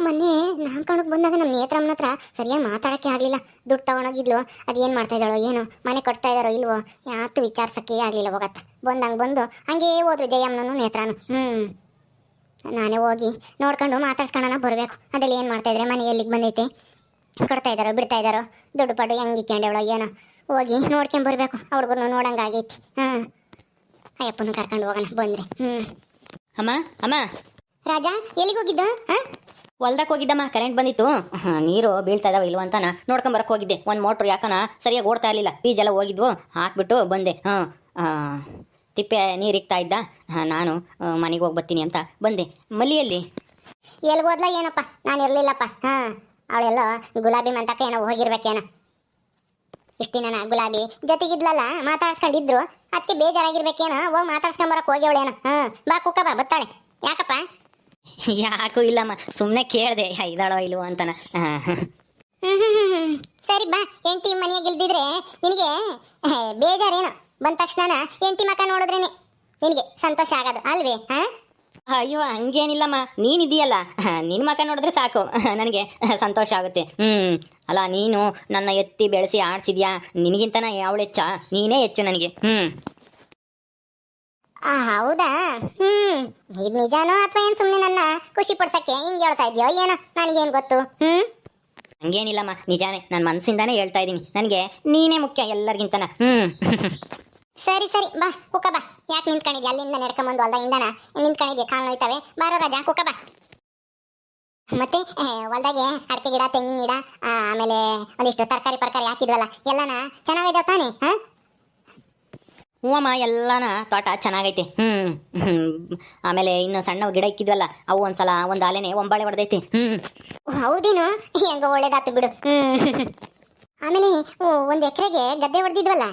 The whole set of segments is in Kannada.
ಮೊನ್ನೆ ನಾಮಕರಣಕ್ಕೆ ಬಂದಾಗ ನಮ್ಮ ನೇತ್ರಮ್ಮನ ಹತ್ರ ಸರಿಯಾಗಿ ಮಾತಾಡೋಕ್ಕೆ ಆಗಲಿಲ್ಲ. ದುಡ್ಡು ತಗೊಂಡೋಗಿದ್ಲು, ಅದೇನು ಮಾಡ್ತಾ ಇದ್ದಾಳೋ ಏನೋ, ಮನೆ ಕೊಡ್ತಾ ಇದ್ದಾರೋ ಇಲ್ವೋ ಯಾತು ವಿಚಾರಿಸೋಕ್ಕೆ ಆಗಲಿಲ್ಲ. ಹೋಗತ್ತ ಬಂದಂಗೆ ಬಂದು ಹಂಗೇ ಹೋದ್ರು ಜಯಮ್ಮನೂ ನೇತ್ರಾನು. ನಾನೇ ಹೋಗಿ ನೋಡ್ಕೊಂಡು ಮಾತಾಡ್ಸ್ಕೊಳ್ಳೋಣ ಬರಬೇಕು. ಅದೆಲ್ಲ ಏನು ಮಾಡ್ತಾ ಇದ್ರೆ ಮನೆ ಎಲ್ಲಿಗೆ ಬಂದೈತೆ, ಕೊಡ್ತಾ ಇದ್ದಾರೋ ಬಿಡ್ತಾ ಇದ್ದಾರೋ, ದುಡ್ಡು ಪಡ್ಡು ಹೆಂಗೆ ಇಕ್ಕೊಂಡವಳೋ ಏನೋ, ಹೋಗಿ ನೋಡ್ಕೊಂಬರ್ಬೇಕು. ಹುಡುಗರು ನೋಡಂಗಾಗೈತಿ. ಅಯ್ಯಪ್ಪನ ಕರ್ಕೊಂಡು ಹೋಗೋಣ ಬಂದ್ರೆ. ಅಮ್ಮ ಅಮ್ಮ, ರಾಜಾ ಎಲ್ಲಿಗೆ ಹೋಗಿದ್ದ? ಹೊಲ್ದಕ್ಕೆ ಹೋಗಿದ್ದಮ್ಮ, ಕರೆಂಟ್ ಬಂದಿತ್ತು. ನೀರು ಬೀಳ್ತಾ ಇದಾವ ಇಲ್ವ ಅಂತಾನ ನೋಡ್ಕೊಂಬರಕ್ಕೆ ಹೋಗಿದ್ದೆ. ಒಂದು ಮೋಟ್ರ್ ಯಾಕನ ಸರಿಯಾಗಿ ಓಡ್ತಾ ಇರಲಿಲ್ಲ, ಬೀಜೆಲ್ಲ ಹೋಗಿದ್ವು, ಹಾಕ್ಬಿಟ್ಟು ಬಂದೆ. ತಿಪ್ಪೆ ನೀರು ಇಕ್ತಾ ಇದ್ದ, ನಾನು ಮನೆಗೆ ಹೋಗಿ ಬರ್ತೀನಿ ಅಂತ ಬಂದೆ. ಮಲ್ಲಿಯಲ್ಲಿ ಎಲ್ಲಿಗೆ ಹೋದ್ಲ ಏನಪ್ಪ, ನಾನು ಇರಲಿಲ್ಲಪ್ಪ. ಅವಳೆಲ್ಲ ಗುಲಾಬಿ ಮಂತಕ್ಕೆ ಏನೋ ಹೋಗಿರ್ಬೇಕೇನೋ. ಇಷ್ಟು ದಿನ ಗುಲಾಬಿ ಜೊತೆಗಿದ್ಲಲ್ಲ, ಮಾತಾಡ್ಸ್ಕೊಂಡಿದ್ರು, ಅದಕ್ಕೆ ಬೇಜಾರಾಗಿರ್ಬೇಕೇನೋ, ಹೋಗಿ ಮಾತಾಡ್ಸ್ಕೊಂಬರಕ್ಕೆ ಹೋಗ್ಯವಳೇನೋ. ಬಾ ಕುಕ್ಕ ಬಾ, ಬತ್ತಾಳೆ. ಯಾಕಪ್ಪ? ಯಾಕೂ ಇಲ್ಲಮ್ಮ, ಸುಮ್ಮನೆ ಕೇಳಿದೆ ಇದ್ದಾಳೋ ಇಲ್ವೋ ಅಂತಾನ. ಸರಿ ಬಾ. ಹೆಂಡತಿ ಮನೆಯಾಗ ಇಲ್ದಿದ್ರೆ ನಿನಗೆ ಬೇಜಾರೇನು? ಬಂದ ತಕ್ಷಣ ಹೆಂಡತಿ ಮಕ್ಕ ನೋಡಿದ್ರೇನೆ ನಿನಗೆ ಸಂತೋಷ ಆಗೋದು ಅಲ್ವೇ? ಅಯ್ಯೋ ಹಂಗೇನಿಲ್ಲಮ್ಮ, ನೀನಿದೆಯಲ್ಲ, ನಿನ್ನ ಮಕ್ಕ ನೋಡಿದ್ರೆ ಸಾಕು ನನಗೆ ಸಂತೋಷ ಆಗುತ್ತೆ. ಅಲ್ಲ, ನೀನು ನನ್ನ ಎತ್ತಿ ಬೆಳೆಸಿ ಆಡ್ಸಿದ್ಯಾ, ನಿನಗಿಂತನ ಅವಳು ಹೆಚ್ಚ, ನೀನೇ ಹೆಚ್ಚು ನನಗೆ. ಹೌದಾ? ಇದು ನಿಜಾನೋ ಅಥವಾ ಏನು ಸುಮ್ಮನೆ ನನ್ನ ಖುಷಿ ಪಡ್ಸಕ್ಕೆ ಹಿಂಗೆ ಹೇಳ್ತಾ ಇದೆಯೋ ಏನೋ, ನನಗೇನು ಗೊತ್ತು. ಹಂಗೇನಿಲ್ಲಮ್ಮ, ನಿಜಾನೇ, ನನ್ನ ಮನಸ್ಸಿಂದಾನೇ ಹೇಳ್ತಾ ಇದ್ದೀನಿ. ನನಗೆ ನೀನೇ ಮುಖ್ಯ ಎಲ್ಲರಿಗಿಂತನ. ಸರಿ ಸರಿ ಬಾ ಕುಕ್ಕ ಬಾ. ಯಾಕೆ ನಿಂತ್ಕೊಂಡಿದ್ಯಾ? ಅಲ್ಲಿಂದ ನಡ್ಕೊಂಬಂದು ಹೊಲ್ದಾಗಿಂದನ ನಿಂತ್ಕೊಂಡಿದ್ಯಾ, ಕಾಲು ನೋಯ್ತವೆ. ಬಾರೋ ರಾಜಾ ಕುಕ್ಕ ಬಾ. ಮತ್ತೆ ಹೊಲ್ದಾಗೆ ಅಡಿಕೆ ಗಿಡ, ತೆಂಗಿನ ಗಿಡ, ಆಮೇಲೆ ಒಂದಿಷ್ಟು ತರಕಾರಿ ಹಾಕಿದ್ವಲ್ಲ, ಎಲ್ಲನ ಚೆನ್ನಾಗಿದೆ ತಾನೇ? ಹೂವಮ್ಮ, ಎಲ್ಲನ ತೋಟ ಚೆನ್ನಾಗೈತೆ. ಆಮೇಲೆ ಇನ್ನು ಸಣ್ಣ ಗಿಡ ಇಕ್ಕಿದ್ವಲ್ಲ, ಅವು ಒಂದ್ಸಲ ಒಂದು ಆಲೆನೆ ಒಂಬಾಳೆ ಹೊಡೆದೈತಿ. ಹೌದೇನು? ಹೆಂಗ ಒಳ್ಳೇದಾತು ಬಿಡು. ಆಮೇಲೆ ಒಂದು ಎಕರೆಗೆ ಗದ್ದೆ ಹೊಡೆದಿದ್ವಲ್ಲ,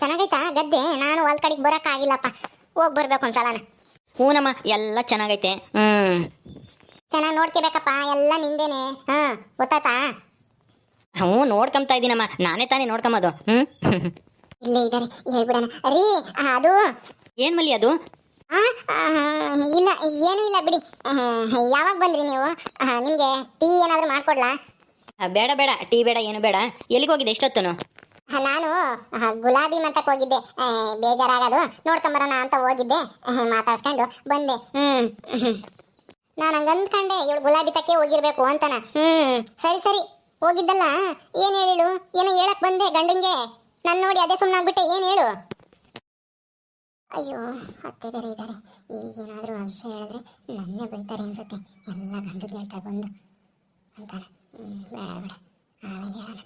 ಚೆನ್ನಾಗೈತಾ ಗದ್ದೆ? ನಾನು ಹೊಲ್ ಕಡೆಗೆ ಬರೋಕ್ಕಾಗಿಲ್ಲಪ್ಪ, ಹೋಗಿ ಬರ್ಬೇಕು ಒಂದ್ಸಲನ. ಹೂನಮ್ಮ, ಎಲ್ಲ ಚೆನ್ನಾಗೈತೆ. ಚೆನ್ನಾಗಿ ನೋಡ್ಕೋಬೇಕಪ್ಪ, ಎಲ್ಲ ನಿಂದೇನೆ. ಗೊತ್ತಾಯ್ತಾ? ನೋಡ್ಕೊಂತಾ ಇದ್ದೀನಮ್ಮ, ನಾನೇ ತಾನೇ ನೋಡ್ಕೊಂಬೋದು. ಇಲ್ಲೇ ಇದ್ದಾರೆ, ಹೇಳ್ಬಿಡೋಣ ರೀ. ಅದು ಏನ್ ಮಲ್ಲಿ ಅದು? ಇಲ್ಲ ಏನೂ ಇಲ್ಲ ಬಿಡಿ. ಯಾವಾಗ ಬಂದ್ರಿ ನೀವು? ನಿಮಗೆ ಟೀ ಏನಾದರೂ ಮಾಡ್ಕೊಡ್ಲಾ? ಬೇಡ ಬೇಡ, ಟೀ ಬೇಡ, ಏನು ಬೇಡ. ಎಲ್ಲಿಗೆ ಹೋಗಿದ್ದೆ ಎಷ್ಟೊತ್ತನು? ನಾನು ಗುಲಾಬಿ ಮಂತಕ್ಕೆ ಹೋಗಿದ್ದೆ, ಬೇಜಾರಾಗೋದು ನೋಡ್ಕೊಂಬರೋಣ ಅಂತ ಹೋಗಿದ್ದೆ, ಮಾತಾಡ್ಸ್ಕೊಂಡು ಬಂದೆ. ನಾನು ಹಂಗಂದ್ಕೊಂಡೆ ಇವಳು ಗುಲಾಬಿ ತಕ್ಕೆ ಹೋಗಿರ್ಬೇಕು ಅಂತನ. ಸರಿ ಸರಿ ಹೋಗಿದ್ದಲ್ಲ, ಏನು ಹೇಳಿಳು? ಏನೋ ಹೇಳಕ್ ಬಂದೆ ಗಂಡಂಗೆ, ನಾನು ನೋಡಿ ಅದೇ ಸುಮ್ಮನಾಗ್ಬಿಟ್ಟೆ. ಏನು ಹೇಳು? ಅಯ್ಯೋ ಅತ್ತೆ ಬೇರೆ ಇದ್ದಾರೆ, ಈಗೇನಾದರೂ ಆ ವಿಷಯ ಹೇಳಿದ್ರೆ ನನ್ನೇ ಬೈತಾರೆ ಅನ್ಸುತ್ತೆ. ಎಲ್ಲ ಗಂಡು ಹೇಳ್ತಾ ಬಂದು ಅಂತಾರೆ. ಬೇಡ ಬೇಡ, ಆಮೇಲೆ ಹೇಳೋಣ.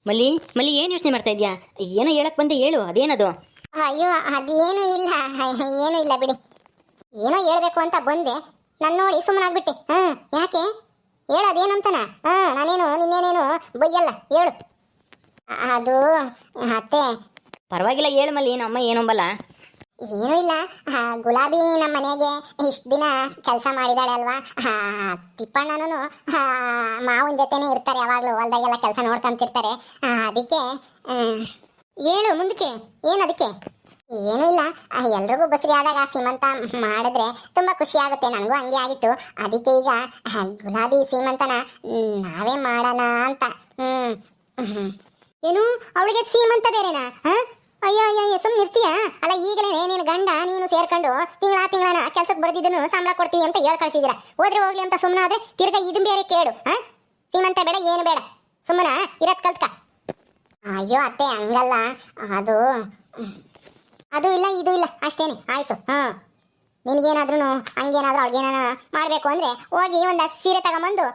ಮಲ್ಲಿ ಮಲ್ಲಿ, ಏನು ಯೋಚನೆ ಮಾಡ್ತಾ ಇದ್ಯಾ? ಏನೋ ಹೇಳಕ್ ಬಂದೆ, ಹೇಳು, ಅದೇನದು? ಅಯ್ಯೋ ಅದೇನೂ ಇಲ್ಲ, ಏನೂ ಇಲ್ಲ ಬಿಡಿ. ಏನೋ ಹೇಳ್ಬೇಕು ಅಂತ ಬಂದೆ, ನಾನು ನೋಡಿ ಸುಮ್ಮನಾಗ್ಬಿಟ್ಟೆ. ಯಾಕೆ ಹೇಳು, ಅದೇನಂತಾನ? ನಾನೇನು ನಿನ್ನೇನೇನು ಬೈಯಲ್ಲ, ಹೇಳು. ಅದು ಅತ್ತೆ. ಪರವಾಗಿಲ್ಲ ಹೇಳು ಮಲ್ಲಿ, ಏನು ಅಮ್ಮ ಏನೊಂಬಲ್ಲ. ಏನೂ ಇಲ್ಲ, ಗುಲಾಬಿ ನಮ್ಮ ಮನೆಗೆ ಇಷ್ಟು ದಿನ ಕೆಲಸ ಮಾಡಿದಾಳೆ ಅಲ್ವಾ, ತಿಪ್ಪಣ್ಣನೂ ಮಾವನ ಜೊತೆನೇ ಇರ್ತಾರೆ, ಯಾವಾಗಲೂ ಹೊಲ್ದಾಗೆಲ್ಲ ಕೆಲಸ ನೋಡ್ಕೊಂತಿರ್ತಾರೆ. ಅದಕ್ಕೆ ಹೇಳು ಮುಂದಕ್ಕೆ. ಏನು ಅದಕ್ಕೆ? ಏನೂ ಇಲ್ಲ, ಎಲ್ರಿಗೂ ಬಸರಿ ಆದಾಗ ಸೀಮಂತ ಮಾಡಿದ್ರೆ ತುಂಬ ಖುಷಿ ಆಗುತ್ತೆ, ನನಗೂ ಹಂಗೆ ಆಗಿತ್ತು. ಅದಕ್ಕೆ ಈಗ ಗುಲಾಬಿ ಸೀಮಂತನ ನಾವೇ ಮಾಡೋಣ ಅಂತ. ಏನು ಅವಳಿಗೆ ಸೀಮಂತ ಬೇರೆನಾ? ಅಯ್ಯೋ ಅಯ್ಯೋ ಸುಮ್ಮನೆ ಇರ್ತೀಯ ಅಲ್ಲ? ಈಗಲೇ ನೀನು ಗಂಡ ನೀನು ಸೇರ್ಕೊಂಡು ತಿಂಗಳನ ಕೆಲ್ಸಕ್ಕೆ ಬರ್ದಿದ್ದನು ಸಂಬಳ ಕೊಡ್ತೀವಿ ಅಂತ ಹೇಳಿ ಕಳ್ಸಿದ್ದೀರಾ. ಹೋದ್ರೆ ಹೋಗ್ಲಿ ಅಂತ ಸುಮ್ಮನಾದ್ರೆ ತಿರ್ಗಾ ಇದು ಬೇರೆ ಕೇಳು. ಸೀಮಂತ ಬೇಡ, ಏನು ಬೇಡ, ಸುಮ್ಮನ ಇರತ್ ಕಲ್ತ್ಕ. ಅಯ್ಯೋ ಅತ್ತೆ ಹಂಗಲ್ಲ, ಅದು ಇಲ್ಲ ಇದು ಇಲ್ಲ ಅಷ್ಟೇನೆ. ಆಯ್ತು. ನಿನಗೇನಾದ್ರೂ ಹಂಗೇನಾದ್ರೂ ಅವ್ಳಿಗೇನಾನ ಮಾಡಬೇಕು ಅಂದರೆ ಹೋಗಿ ಒಂದು ಸೀರೆ ತಗೊಂಬಂದು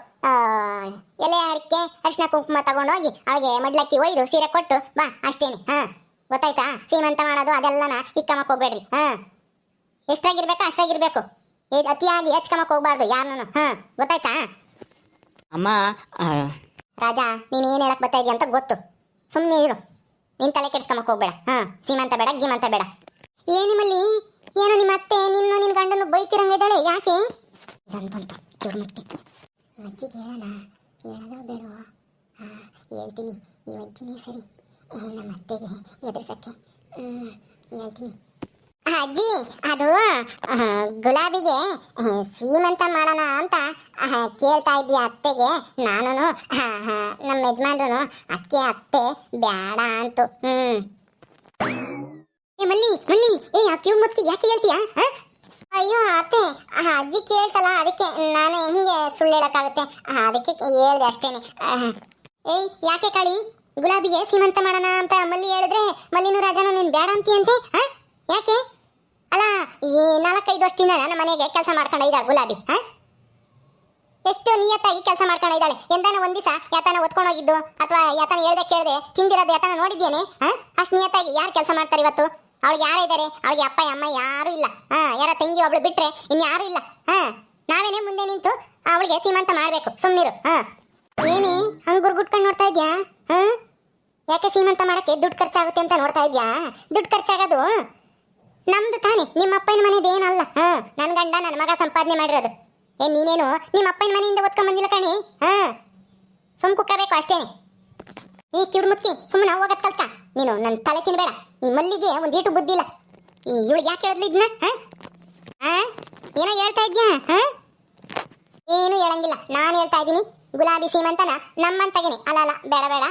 ಎಲೆ ಅಡಿಕೆ ಅರಿಶಿನ ಕುಂಕುಮ ತಗೊಂಡೋಗಿ ಅವಳಿಗೆ ಮಡ್ಲಕ್ಕಿ ಒಯ್ದು ಸೀರೆ ಕೊಟ್ಟು ಬಾ, ಅಷ್ಟೇನೆ. ಗೊತ್ತಾಯ್ತಾ? ಸೀಮಂತ ಮಾಡೋದು ಅದೆಲ್ಲನ ಇಕ್ಕಮಕ್ಕೆ ಹೋಗ್ಬೇಡ್ರಿ. ಎಷ್ಟಾಗಿರ್ಬೇಕಾ ಅಷ್ಟಾಗಿರ್ಬೇಕು, ಅತಿಯಾಗಿ ಹೆಚ್ಕಮಕ್ಕೆ ಹೋಗ್ಬಾರ್ದು ಯಾರನ್ನು. ಗೊತ್ತಾಯ್ತಾ? ಅಮ್ಮ ರಾಜಾ, ನೀನು ಏನು ಹೇಳಕ್ ಬರ್ತಾ ಇದೀಯ ಅಂತ ಗೊತ್ತು, ಸುಮ್ಮನೆ ಇರು, ನಿನ್ ತಲೆ ಕೆಡ್ಸ್ಕಮಕ್ಕೆ ಹೋಗ್ಬೇಡ. ಸೀಮಂತ ಬೇಡ, ಗೀಮಂತ ಬೇಡ. ಏನಿಮಲ್ಲಿ ಏನೋ ನಿಮ್ಮ ಅತ್ತೆ ನಿನ್ನ ಗಂಡನ್ನು ಬೈತಿರಂಗಿದ್ದಾಳೆ, ಯಾಕೆ? ಬಂತು ಚುರುಮುಟ್ಟಿ. ಅಜ್ಜಿಗೆ ಹೇಳೋಣ, ಹೇಳೋದ ಬೇಡವಾ? ಹೇಳ್ತೀನಿ, ಈ ಅಜ್ಜಿನೇ ಸರಿ ನಮ್ಮ ಅತ್ತೆಗೆ ಎದುರಿಸಕ್ಕೆ. ಹೇಳ್ತೀನಿ. ಅಜ್ಜಿ, ಅದು ಗುಲಾಬಿಗೆ ಸೀಮಂತ ಮಾಡೋಣ ಅಂತ ಕೇಳ್ತಾ ಇದ್ವಿ ಅತ್ತೆಗೆ ನಾನು ನಮ್ಮ ಯಜಮಾನ್ರು ಅತ್ತೆ ಬೇಡ ಅಂತು ಏ ಮಲ್ಲಿ ಮಲ್ಲಿ ಏ ಆ ಕಿವ್ ಮತ್ತಿ ಯಾಕೆ ಹೇಳ್ತೀಯಾ ಅಯ್ಯೋ ಅತ್ತೆ ಅಜ್ಜಿ ಕೇಳ್ತಲ್ಲ ಅದಕ್ಕೆ ನಾನು ಹೆಂಗೆ ಸುಳ್ಳು ಹೇಳಕ್ಕಾಗುತ್ತೆ ಅದಕ್ಕೆ ಹೇಳ್ದೆ ಅಷ್ಟೇನೆ ಏಯ್ ಯಾಕೆ ಕಾಳಿ ಗುಲಾಬಿಗೆ ಸೀಮಂತ ಮಾಡೋಣ ಅಂತ ಮಲ್ಲಿ ಹೇಳಿದ್ರೆ ಮಲ್ಲಿನೂ ರಾಜನು ನೀನು ಬೇಡ ಅಂತೀಯಂತೆ ಯಾಕೆ ಅಲ್ಲ ಈ 4-5 ವರ್ಷದಿಂದ ನಮ್ಮ ಮನೆಗೆ ಕೆಲಸ ಮಾಡ್ಕೊಂಡ ಇದ್ದಾಳೆ ಗುಲಾಬಿ ಎಷ್ಟು ನಿಯತ್ತಾಗಿ ಕೆಲಸ ಮಾಡ್ಕೊಂಡ ಇದ್ದಾಳೆ ಎಂದಾನ ಒಂದ್ ದಿವಸ ಯಾತನ ಒತ್ಕೊಂಡು ಹೋಗಿದ್ದು ಅಥವಾ ಯಾತನ ಹೇಳ್ದೆ ಕೇಳ್ದೆ ತಿಂದಿರೋದು ಯಾತನ ನೋಡಿದ್ದೇನೆ ಅಷ್ಟು ನಿಯತ್ತಾಗಿ ಯಾರು ಕೆಲಸ ಮಾಡ್ತಾರೆ ಇವತ್ತು ಅವಳಿಗೆ ಯಾರೇ ಇದ್ದಾರೆ ಅವಳಿಗೆ ಅಪ್ಪ ಅಮ್ಮ ಯಾರು ಇಲ್ಲ ಯಾರ ತಂಗಿ ಒಬ್ಳು ಬಿಟ್ರೆ ಇನ್ಯಾರು ಇಲ್ಲ ನಾವೇನೇ ಮುಂದೆ ನಿಂತು ಅವಳಿಗೆ ಸೀಮಂತ ಮಾಡ್ಬೇಕು ಸುಮ್ನಿರು ಏನೇ ಹಂಗ್ ಗುರ್ಗುಟ್ಕೊಂಡು ನೋಡ್ತಾ ಇದ್ಯಾ ಯಾಕೆ ಸೀಮಂತ ಮಾಡಕ್ಕೆ ದುಡ್ಡು ಖರ್ಚಾಗುತ್ತೆ ಅಂತ ನೋಡ್ತಾ ಇದ್ಯಾ ದುಡ್ಡು ಖರ್ಚಾಗೋದು ನಮ್ದು ತಾನೆ ನಿಮ್ಮ ಅಪ್ಪನ ಮನೆದು ಏನಲ್ಲ ನನ್ನ ಗಂಡ ನನ್ನ ಮಗ ಸಂಪಾದನೆ ಮಾಡಿರೋದು ನೀನೇನು ನಿಮ್ಮ ಅಪ್ಪನ ಮನೆಯಿಂದ ಒತ್ಕೊಂಡ್ ಬಂದಿಲ್ಲ ಕಣಿ ಸುಮ್ ಕುಕ್ಕಬೇಕು ಅಷ್ಟೇನೆ ಈ ಕಿಡ್ಮುತ್ತಿ ಸುಮ್ಮನೆ ಹೋಗತ್ ಕಲ್ಕ ನೀನು ನನ್ನ ತಲೆ ತಿನ್ಬೇಡ ಈ ಮಲ್ಲಿಗೆ ಒಂದೀಟು ಬುದ್ಧಿ ಇಲ್ಲ ಇವಳಿಗೆ ಯಾಕೆ ಹೇಳಿದ್ಲು ಇದನ್ನ ಏನೋ ಹೇಳ್ತಾ ಇದ್ಯಾ ಏನು ಹೇಳಂಗಿಲ್ಲ ನಾನು ಹೇಳ್ತಾ ಇದ್ದೀನಿ ಗುಲಾಬಿ ಸೀಮಂತನ ನಮ್ಮಂತಗೇನೆ ಅಲ್ಲ ಬೇಡ ಬೇಡ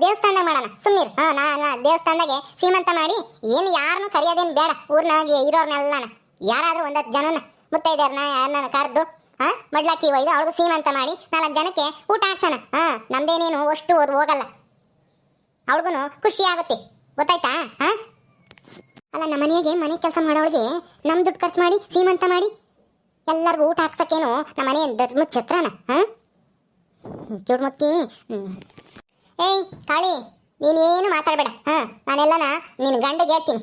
ದೇವಸ್ಥಾನದಾಗ ಮಾಡೋಣ ಸುಮ್ಮನಿರು ದೇವಸ್ಥಾನದಾಗೆ ಸೀಮಂತ ಮಾಡಿ ಏನು ಯಾರನ್ನು ಕರೆಯೋದೇನು ಬೇಡ ಊರ್ನಾಗಿ ಇರೋರ್ನೆಲ್ಲನ ಯಾರಾದ್ರೂ 10 ಜನನ ಮುತ್ತೈದೆಯರ್ನ ಯಾರನ್ನ ಕರೆದು ಮಡ್ಲಾಕಿ ಒಯ್ದು ಅವಳಿಗೆ ಸೀಮಂತ ಮಾಡಿ 4 ಜನಕ್ಕೆ ಊಟ ಹಾಕ್ಸೋಣ ನಮ್ದೇನೇನು ಅಷ್ಟು ಹೋಗಲ್ಲ ಅವಳಿಗೂ ಖುಷಿ ಆಗುತ್ತೆ ಗೊತ್ತಾಯ್ತಾ ಅಲ್ಲ ನಮ್ಮ ಮನೆಗೆ ಮನೆ ಕೆಲಸ ಮಾಡೋಳಿಗೆ ನಮ್ ದುಡ್ಡು ಖರ್ಚು ಮಾಡಿ ಸೀಮಂತ ಮಾಡಿ ಎಲ್ಲರಿಗೂ ಊಟ ಹಾಕ್ಸಕ್ಕೇನು ನಮ್ಮ ಮನೆ ಧರ್ಮ ಛತ್ರನ ಕಿಡ್ಮುತ್ತಿ ಏಯ್ ಕಾಳಿ ನೀನೇನು ಮಾತಾಡಬೇಡ ನಾನೆಲ್ಲನ ನಿನ್ನ ಗಂಡಗೆ ಹೇಳ್ತೀನಿ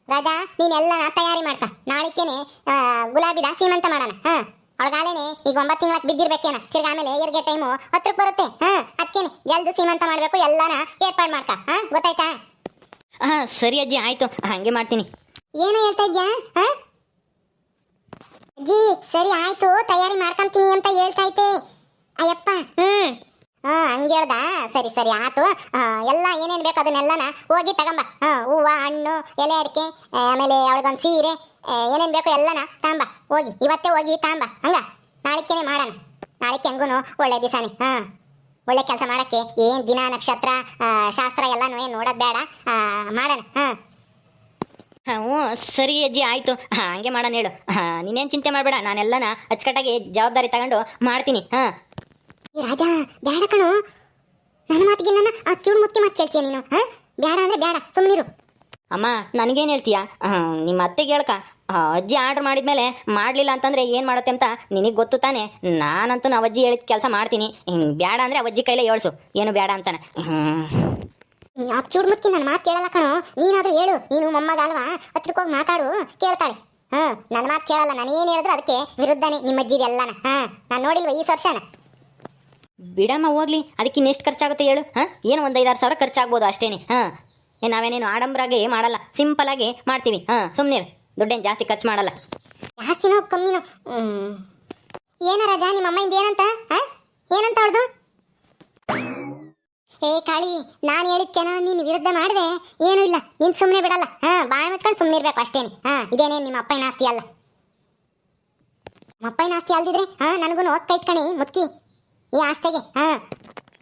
ರಾಜಾ ನೀನೆಲ್ಲನ ತಯಾರಿ ಮಾಡ್ಕ ನಾಳಿಕೇನೆ ಗುಲಾಬಿದ ಸೀಮಂತ ಮಾಡೋಣ ಅವಳಗಾಲೇನೆ ಈಗ 9 ತಿಂಗಳಕ್ಕೆ ಬಿದ್ದಿರ್ಬೇಕೇನ ತಿರ್ಗ ಆಮೇಲೆ ಏರ್ಗೆ ಟೈಮು 10ಕ್ಕೆ ಬರುತ್ತೆ ಅದಕ್ಕೇನೆ ಜಲ್ದಿ ಸೀಮಂತ ಮಾಡಬೇಕು ಎಲ್ಲನ ಏರ್ಪಾಡು ಮಾಡ್ಕ ಗೊತ್ತಾಯ್ತಾ ಸರಿ ಅಜ್ಜಿ ಆಯ್ತು ಹಂಗೆ ಮಾಡ್ತೀನಿ ಏನು ಹೇಳ್ತಾ ಇದ್ಯಾ ಅಜ್ಜಿ ಸರಿ ಆಯ್ತು ತಯಾರಿ ಮಾಡ್ಕೊಂತೀನಿ ಅಂತ ಹೇಳ್ತಾ ಐತೆ ಅಯ್ಯಪ್ಪ ಹಂಗೆ ಹೇಳ್ದ ಸರಿ ಸರಿ ಆತು ಎಲ್ಲ ಏನೇನು ಬೇಕು ಅದನ್ನೆಲ್ಲನ ಹೋಗಿ ತಗೊಂಬ ಹೂವ ಹಣ್ಣು ಎಲೆ ಅಡಿಕೆ ಆಮೇಲೆ ಅವಳಿಗೊಂದು ಸೀರೆ ಏನೇನು ಬೇಕು ಎಲ್ಲನ ತಾಂಬ ಹೋಗಿ ಇವತ್ತೇ ಹೋಗಿ ತಾಂಬ ಹಂಗ ನಾಳಿಕೇನೆ ಮಾಡೋಣ ನಾಳಿಕೆ ಹೆಂಗೂ ಒಳ್ಳೆ ದಿವಸನೇ ಒಳ್ಳೆ ಕೆಲಸ ಮಾಡಕ್ಕೆ ಏನು ದಿನ ನಕ್ಷತ್ರ ಶಾಸ್ತ್ರ ಎಲ್ಲನೂ ಏನು ನೋಡೋದು ಬೇಡ ಮಾಡೋಣ ಹ್ಞೂ ಸರಿ ಅಜ್ಜಿ ಆಯಿತು ಹಂಗೆ ಮಾಡೋಣ ಹೇಳು ನೀನೇನು ಚಿಂತೆ ಮಾಡಬೇಡ ನಾನೆಲ್ಲನ ಅಚ್ಚುಕಟ್ಟಾಗಿ ಜವಾಬ್ದಾರಿ ತಗೊಂಡು ಮಾಡ್ತೀನಿ ರಾಜಾ ಬೇಡ ಕಣು ನನ್ನ ಮಾತಿಗೆ ನನ್ನ ಆ ಕಿವಿ ಮುತ್ತಿ ಮಾತು ಕೇಳ್ತೀಯ ನೀನು ಬೇಡ ಅಂದ್ರೆ ಬೇಡ ಸುಮ್ಮನಿರು ಅಮ್ಮ ನನಗೇನು ಹೇಳ್ತೀಯ ನಿಮ್ಮ ಅತ್ತೆಗೆ ಹೇಳ್ಕ ಅಜ್ಜಿ ಆರ್ಡ್ರ್ ಮಾಡಿದ್ಮೇಲೆ ಮಾಡಲಿಲ್ಲ ಅಂತಂದರೆ ಏನು ಮಾಡುತ್ತೆ ಅಂತ ನಿನಗೆ ಗೊತ್ತು ತಾನೆ ನಾನಂತೂ ನಾವು ಅಜ್ಜಿ ಹೇಳಿದ ಕೆಲಸ ಮಾಡ್ತೀನಿ ಬೇಡ ಅಂದರೆ ಅವಜ್ಜಿ ಕೈಲೇ ಹೇಳ್ಸು ಏನು ಬೇಡ ಅಂತಾನೆ ಆ ಕಿವಿ ಮುತ್ತಿ ನನ್ನ ಮಾತು ಕೇಳಲ್ಲ ಕಣು ನೀನಾದ್ರೂ ಹೇಳು ನೀನು ಮೊಮ್ಮಗ ಅಲ್ವಾ ಹತ್ರಕ್ಕೆ ಹೋಗಿ ಮಾತಾಡು ಕೇಳ್ತಾಳೆ ನನ್ನ ಮಾತು ಕೇಳಲ್ಲ ನಾನು ಏನು ಹೇಳಿದ್ರು ಅದಕ್ಕೆ ವಿರುದ್ಧನೇ ನಿಮ್ಮ ಅಜ್ಜಿದೆ ಎಲ್ಲನ ನಾನು ನೋಡಿಲ್ವ ಈ ವರ್ಷನ ಬಿಡಮ್ಮ ಹೋಗ್ಲಿ ಅದಕ್ಕೆ ಇನ್ನೆಷ್ಟು ಖರ್ಚಾಗುತ್ತೆ ಹೇಳು ಏನು 5-6 ಸಾವಿರ ಖರ್ಚಾಗ್ಬೋದು ಅಷ್ಟೇನೆ ನಾವೇನೇನು ಆಡಂಬರಾಗಿ ಮಾಡಲ್ಲ ಸಿಂಪಲಾಗಿ ಮಾಡ್ತೀವಿ ಸುಮ್ಮನೆ ದುಡ್ಡೇನು ಜಾಸ್ತಿ ಖರ್ಚು ಮಾಡಲ್ಲ ಜಾಸ್ತಿನೋ ಕಮ್ಮಿನೋ ಏನ ರಾಜಾ ನಿಮ್ಮ ಅಮ್ಮಯಿಂದ ಏನಂತ ಏನಂತ ಅವಳ್ದು ಏ ಕಾಳಿ ನಾನು ಹೇಳಿದ್ಕೇನೋ ನೀನು ವಿರುದ್ಧ ಮಾಡಿದೆ ಏನೂ ಇಲ್ಲ ನೀನು ಸುಮ್ಮನೆ ಬಿಡಲ್ಲ ಬಾಯಿ ಮುಚ್ಕೊಂಡು ಸುಮ್ಮನೆ ಇರ್ಬೇಕು ಅಷ್ಟೇನೆ ಇದೇನೇನು ನಿಮ್ಮ ಅಪ್ಪನ ಆಸ್ತಿ ಅಲ್ಲ ನಮ್ಮ ಅಪ್ಪನ ಆಸ್ತಿ ಅಲ್ದಿದ್ರೆ ನನಗೂ ಓದ್ತೈತ್ ಕಣಿ ಮುತ್ಕಿ ಈ ಆಸ್ತಿಗೆ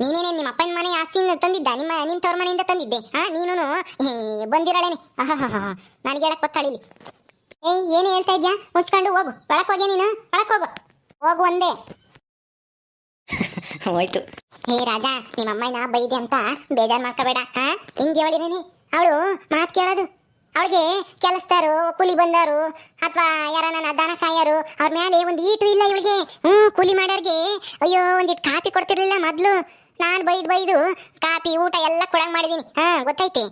ನೀನೇನೇ ನಿಮ್ಮ ಅಪ್ಪನ ಮನೆ ಆಸ್ತಿಯಿಂದ ತಂದಿದ್ದ ನಿನ್ನ ತವ್ರ ಮನೆಯಿಂದ ತಂದಿದ್ದೆ ನೀನು ಬಂದಿರಳೇನೆ ನನಗೆ ಹೇಳಕ್ ಗೊತ್ತಾಳಿಲಿ ಏನು ಹೇಳ್ತಾ ಇದ್ಯಾ ಮುಚ್ಕೊಂಡು ಹೋಗು ಒಳಕ್ ಹೋಗ್ಯ ನೀನು ಒಳಕ್ ಹೋಗು ಒಂದೇ ಹೋಯ್ತು ರಾಜಾ ನಿಮ್ಮ ಅಮ್ಮನ ಬೈದೆ ಅಂತ ಬೇಜಾರು ಮಾಡ್ಕೋಬೇಡ ಹಿಂಗೆ ಹೇಳಿರೇನೆ ಅವಳು ಮಾತು ಕೇಳೋದು ಅವಳಿಗೆ ಕೆಲಸದಾರು ಕೂಲಿ ಬಂದಾರು ಅಥವಾ ಯಾರನ್ನ ದನ ಕಾಯರು ಅವ್ರ ಮೇಲೆ ಒಂದು ಈಟು ಇಲ್ಲ ಇವಳಿಗೆ ಕೂಲಿ ಮಾಡೋರಿಗೆ ಅಯ್ಯೋ ಒಂದಿಟ್ಟು ಕಾಪಿ ಕೊಡ್ತಿರ್ಲಿಲ್ಲ ಮೊದಲು ನಾನು ಬೈದು ಕಾಪಿ ಊಟ ಎಲ್ಲ ಕೊಡಂಗ್ ಮಾಡಿದೀನಿ ಗೊತ್ತೈತಿ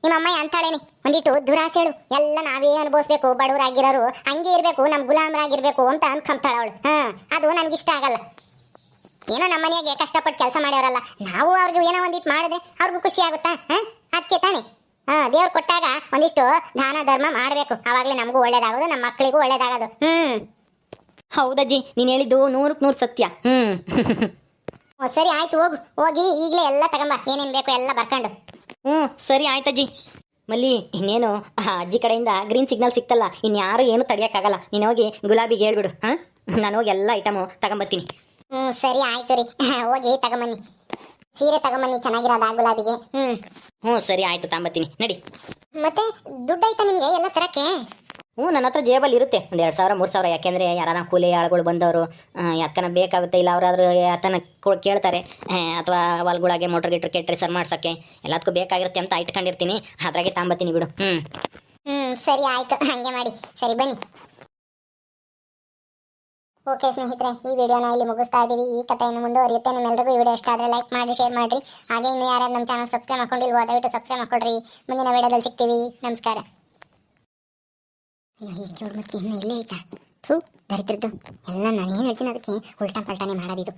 ನಿಮ್ಮ ಅಮ್ಮ ಅಂತಾಳೇನೆ ಒಂದಿಟ್ಟು ದುರಾಸೆಳು ಎಲ್ಲ ನಾವೇ ಅನುಭವಿಸ್ಬೇಕು ಬಡವರಾಗಿರೋರು ಹಂಗೆ ಇರಬೇಕು ನಮ್ಮ ಗುಲಾಮರಾಗಿರ್ಬೇಕು ಅಂತ ಅನ್ಕೊಂತಾಳ ಅವಳು ಅದು ನನಗಿಷ್ಟ ಆಗಲ್ಲ ಏನೋ ನಮ್ಮ ಮನೆಯಾಗೆ ಕಷ್ಟಪಟ್ಟು ಕೆಲಸ ಮಾಡ್ಯಾರಲ್ಲ ನಾವು ಅವ್ರಿಗೆ ಏನೋ ಒಂದಿಟ್ಟು ಮಾಡಿದ್ರೆ ಅವ್ರಿಗೂ ಖುಷಿ ಆಗುತ್ತಾ ಅದಕ್ಕೆ ತಾನೆ ದೇವ್ರು ಕೊಟ್ಟಾಗ ಒಂದಿಷ್ಟು ದಾನ ಧರ್ಮ ಮಾಡಬೇಕು ಆವಾಗಲೇ ನಮಗೂ ಒಳ್ಳೇದಾಗೋದು ನಮ್ಮ ಮಕ್ಕಳಿಗೂ ಒಳ್ಳೇದಾಗೋದು ಹೌದಜ್ಜಿ ನೀನು ಹೇಳಿದ್ದು 100% ಸತ್ಯ ಸರಿ ಆಯ್ತು ಹೋಗಿ ಈಗಲೇ ಎಲ್ಲ ತಗೊಂಬ ಏನೇನು ಬೇಕು ಎಲ್ಲ ಬರ್ಕೊಂಡು ಸರಿ ಆಯ್ತಜ್ಜಿ ಮಲ್ಲಿ ಇನ್ನೇನು ಅಜ್ಜಿ ಕಡೆಯಿಂದ ಗ್ರೀನ್ ಸಿಗ್ನಲ್ ಸಿಕ್ತಲ್ಲ ಇನ್ಯಾರು ಏನು ತಡೆಯೋಕ್ಕಾಗಲ್ಲ ನೀನು ಹೋಗಿ ಗುಲಾಬಿಗೆ ಹೇಳ್ಬಿಡು ನಾನು ಹೋಗಿ ಎಲ್ಲ ಐಟಮು ತಗೊಂಬತ್ತೀನಿ. ಸರಿ ಆಯ್ತು ರೀ ಹೋಗಿ ತಗೊಂಬನ್ನಿ. ಸೀರೆ ತಗೊಂಬನ್ನಿ ಚೆನ್ನಾಗಿರೋದು ಆ ಗುಲಾಬಿಗೆ. ಸರಿ ಆಯಿತು ತಗೊಂಬತ್ತೀನಿ ನಡಿ. ಮತ್ತೆ ದುಡ್ಡು ಆಯ್ತಾ ನಿಮ್ಗೆ ಎಲ್ಲ ತರಕ್ಕೆ? ನನ್ನ ಹತ್ರ ಜೇಬಲ್ಲಿ ಇರುತ್ತೆ ಒಂದು 2,000 3,000. ಯಾಕೆಂದರೆ ಯಾರಾನ ಕೂಲಿ ಆಳುಗಳು ಬಂದವರು ಯಾಕನ ಬೇಕಾಗುತ್ತೆ, ಇಲ್ಲ ಅವರಾದ್ರೂ ಯಾತನ ಕೇಳ್ತಾರೆ, ಅಥವಾ ಹೊಲ್ಗೊಳಗೆ ಮೋಟ್ರ್ ಗಿಟ್ರ್ ಕೆಟ್ಟರೆ ಸರ್ ಮಾಡ್ಸೋಕ್ಕೆ ಎಲ್ಲದಕ್ಕೂ ಬೇಕಾಗಿರುತ್ತೆ ಅಂತ ಇಟ್ಕೊಂಡಿರ್ತೀನಿ. ಅದ್ರಾಗೆ ತಗೊಂಬತ್ತೀನಿ ಬಿಡು. ಸರಿ ಆಯ್ತು, ಹಂಗೆ ಮಾಡಿ. ಸರಿ ಬನ್ನಿ. ಓಕೆ ಸ್ನೇಹಿತರೆ, ಈ ವಿಡಿಯೋನ ಇಲ್ಲಿ ಮುಗಿಸ್ತಾ ಇದ್ದೀವಿ. ಈ ಕಥೆಯನ್ನು ಮುಂದುವರಿಯುತ್ತೆ. ನಿಮ್ಮೆಲ್ಲರಿಗೂ ಈ ವಿಡಿಯೋ ಇಷ್ಟ ಆದರೆ ಲೈಕ್ ಮಾಡಿ, ಶೇರ್ ಮಾಡಿರಿ. ಹಾಗೆ ಇನ್ನು ಯಾರು ನಮ್ಮ ಚಾನಲ್ ಸಬ್ಸ್ಕ್ರೈಬ್ ಮಾಡ್ಕೊಂಡಿಲ್ವೋ ದಯವಿಟ್ಟು ಸಬ್ಸ್ಕ್ರೈಬ್ ಮಾಡ್ಕೊಡ್ರಿ. ಮುಂದಿನ ವಿಡಿಯೋದಲ್ಲಿ ಸಿಗ್ತೀವಿ. ನಮಸ್ಕಾರ. ಈ ಚೋಡ್ಮತ್ತಿ ಇನ್ನು ಇಲ್ಲೇ ಐತಾ? ದರಿದ್ರದ್ದು ಎಲ್ಲ ನಾನು ಏನು ಹೇಳ್ತೀನಿ ಅದಕ್ಕೆ ಉಲ್ಟಾ ಪಲ್ಟಾನೆ ಮಾಡೋದಿದು.